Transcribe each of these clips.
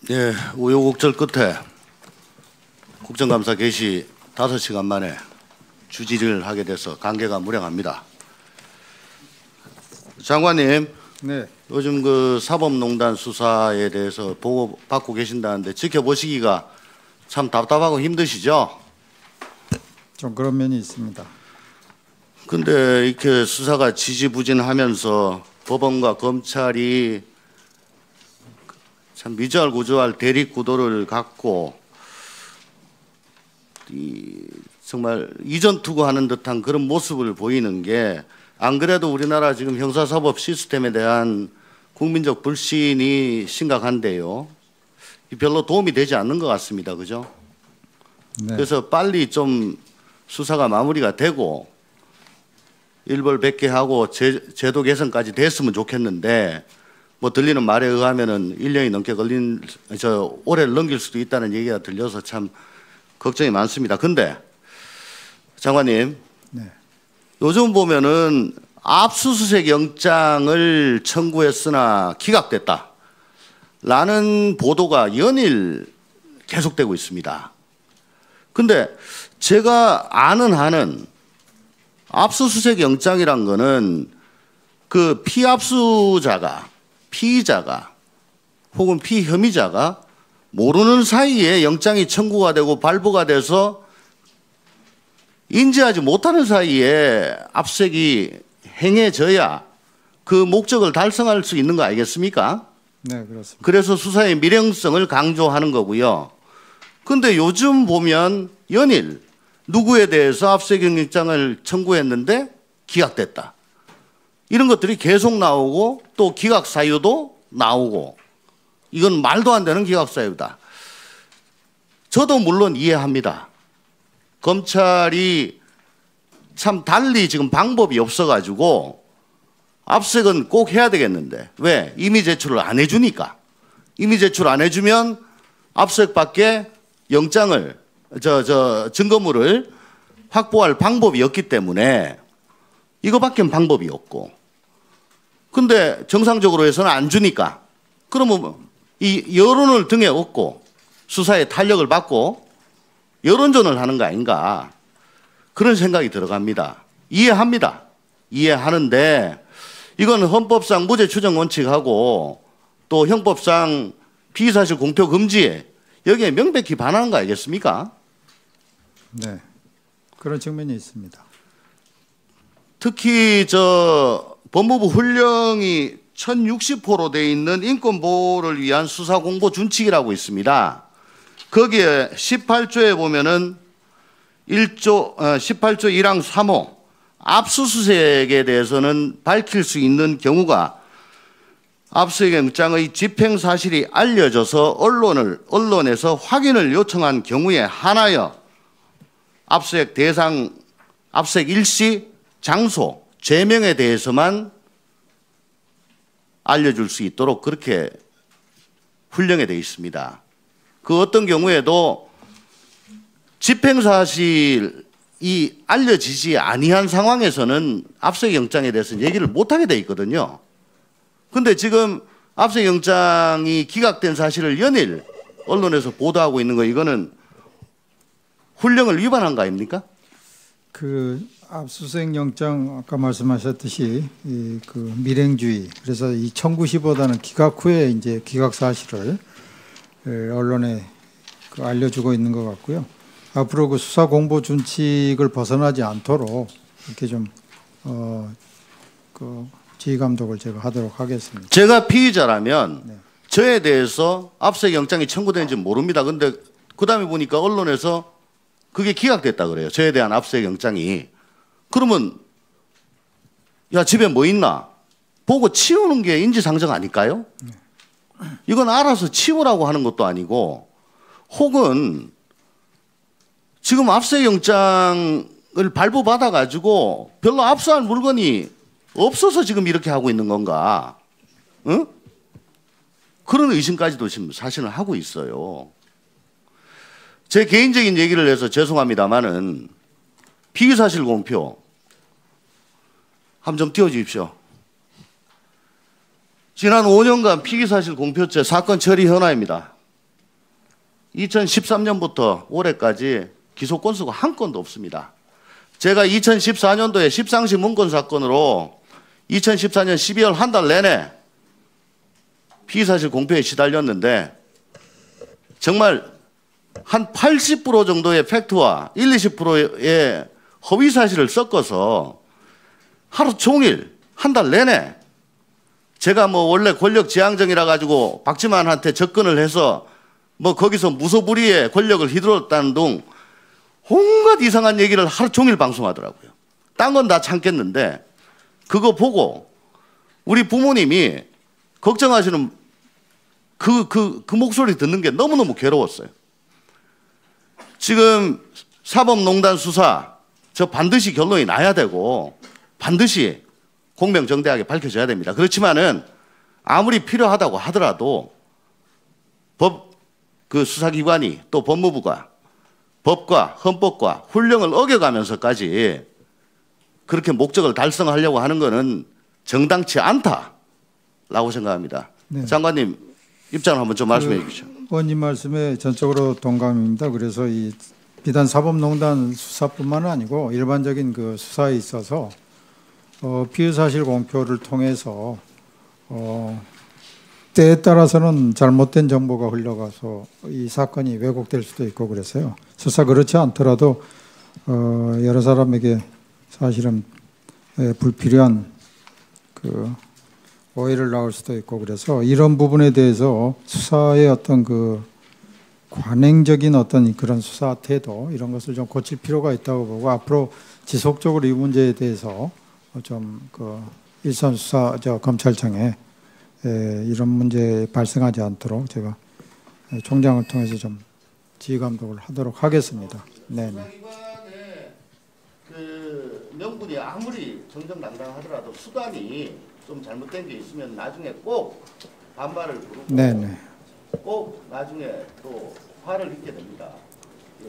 네, 우여곡절 끝에 국정감사 개시 5시간 만에 주지를 하게 돼서 감개가 무량합니다. 장관님, 네. 요즘 그 사법농단 수사에 대해서 보고 받고 계신다는데 지켜보시기가 참 답답하고 힘드시죠? 좀 그런 면이 있습니다. 근데 이렇게 수사가 지지부진하면서 법원과 검찰이 참 미주알고주알 대립구도를 갖고 정말 이전 투구하는 듯한 그런 모습을 보이는 게, 안 그래도 우리나라 지금 형사사법 시스템에 대한 국민적 불신이 심각한데요. 별로 도움이 되지 않는 것 같습니다. 그죠? 네. 그래서 빨리 좀 수사가 마무리가 되고 일벌백계하고 제도 개선까지 됐으면 좋겠는데, 뭐 들리는 말에 의하면은 1년이 넘게 올해를 넘길 수도 있다는 얘기가 들려서 참 걱정이 많습니다. 근데 장관님, 네. 요즘 보면은 압수수색 영장을 청구했으나 기각됐다 라는 보도가 연일 계속되고 있습니다. 근데 제가 아는 한은 압수수색 영장이란 거는 그 피의자가 혹은 피혐의자가 모르는 사이에 영장이 청구가 되고 발부가 돼서 인지하지 못하는 사이에 압수수색이 행해져야 그 목적을 달성할 수 있는 거 아니겠습니까? 네, 그렇습니다. 그래서 수사의 밀행성을 강조하는 거고요. 근데 요즘 보면 연일 누구에 대해서 압수수색 영장을 청구했는데 기각됐다, 이런 것들이 계속 나오고, 또 기각 사유도 나오고, 이건 말도 안 되는 기각 사유다. 저도 물론 이해합니다. 검찰이 참 달리 지금 방법이 없어가지고 압수수색은 꼭 해야 되겠는데, 왜? 이미 제출을 안 해주니까. 이미 제출 안 해주면 압수수색밖에 영장을 증거물을 확보할 방법이 없기 때문에 이거밖에 방법이 없고, 근데 정상적으로 해서는 안 주니까, 그러면 이 여론을 등에 업고 수사에 탄력을 받고 여론전을 하는 거 아닌가, 그런 생각이 들어갑니다. 이해합니다. 이해하는데 이건 헌법상 무죄 추정 원칙하고 또 형법상 피의사실 공표 금지에 여기에 명백히 반하는 거 아니겠습니까? 네. 그런 측면이 있습니다. 특히 법무부 훈령이 1060호로 되어 있는 인권보호를 위한 수사공보 준칙이라고 있습니다. 거기에 18조에 보면은 18조 1항 3호 압수수색에 대해서는 밝힐 수 있는 경우가 압수수색 영장의 집행 사실이 알려져서 언론에서 확인을 요청한 경우에 한하여 압수수색 대상, 압수수색 일시, 장소, 죄명에 대해서만 알려줄 수 있도록 그렇게 훈령에 되어 있습니다. 그 어떤 경우에도 집행사실이 알려지지 아니한 상황에서는 압수수색 영장에 대해서는 얘기를 못하게 되어 있거든요. 근데 지금 압수수색 영장이 기각된 사실을 연일 언론에서 보도하고 있는 거, 이거는 훈령을 위반한 거 아닙니까? 그 압수수색 영장 아까 말씀하셨듯이 그 밀행주의, 그래서 이 청구시보다는 기각 후에 이제 기각 사실을 언론에 알려주고 있는 것 같고요. 앞으로 그 수사 공보 준칙을 벗어나지 않도록 이렇게 좀 그 지휘 감독을 제가 하도록 하겠습니다. 제가 피의자라면 네. 저에 대해서 압수수색 영장이 청구되는지 모릅니다. 근데 그다음에 보니까 언론에서 그게 기각됐다 그래요. 저에 대한 압수수색 영장이. 그러면 야, 집에 뭐 있나 보고 치우는 게 인지상정 아닐까요? 이건 알아서 치우라고 하는 것도 아니고, 혹은 지금 압수수색 영장을 발부받아 가지고 별로 압수할 물건이 없어서 지금 이렇게 하고 있는 건가? 응? 그런 의심까지도 지금 사실은 하고 있어요. 제 개인적인 얘기를 해서 죄송합니다만은 피의사실 공표 한번 좀 띄워주십시오. 지난 5년간 피의사실 공표죄 사건 처리 현황입니다. 2013년부터 올해까지 기소 건수가 한 건도 없습니다. 제가 2014년도에 십상시 문건 사건으로 2014년 12월 한 달 내내 피의사실 공표에 시달렸는데 정말 한 80% 정도의 팩트와 20%의 허위 사실을 섞어서 하루 종일 한 달 내내 제가 뭐 원래 권력지향적이라 가지고 박지만한테 접근을 해서 뭐 거기서 무소불위의 권력을 휘둘렀다는 등 온갖 이상한 얘기를 하루 종일 방송하더라고요. 딴 건 다 참겠는데 그거 보고 우리 부모님이 걱정하시는 그 목소리 듣는 게 너무너무 괴로웠어요. 지금 사법농단 수사 저 반드시 결론이 나야 되고 반드시 공명정대하게 밝혀져야 됩니다. 그렇지만은 아무리 필요하다고 하더라도 그 수사기관이 또 법무부가 법과 헌법과 훈령을 어겨가면서까지 그렇게 목적을 달성하려고 하는 것은 정당치 않다라고 생각합니다. 네. 장관님 입장을 한번 좀 말씀해 주십시오. 의원님 말씀에 전적으로 동감입니다. 그래서 이 비단 사법농단 수사뿐만 아니고 일반적인 그 수사에 있어서 피의사실 공표를 통해서 때에 따라서는 잘못된 정보가 흘러가서 이 사건이 왜곡될 수도 있고 그래서요. 설사 그렇지 않더라도 여러 사람에게 사실은 불필요한 그 오해를 낳을 수도 있고 그래서 이런 부분에 대해서 수사의 어떤 그 관행적인 어떤 그런 수사 태도 이런 것을 좀 고칠 필요가 있다고 보고 앞으로 지속적으로 이 문제에 대해서 좀 그 일선 수사 검찰청에 이런 문제 발생하지 않도록 제가 총장을 통해서 좀 지휘 감독을 하도록 하겠습니다. 네. 수사기관의 그 명분이 아무리 정정당당하더라도 수단이 좀 잘못된 게 있으면 나중에 꼭 반발을 부르고 네네. 꼭 나중에 또 화를 입게 됩니다.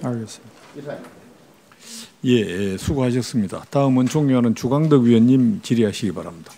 알겠습니다. 이사입니다. 예, 수고하셨습니다. 다음은 존경하는 주광덕 위원님 질의하시기 바랍니다.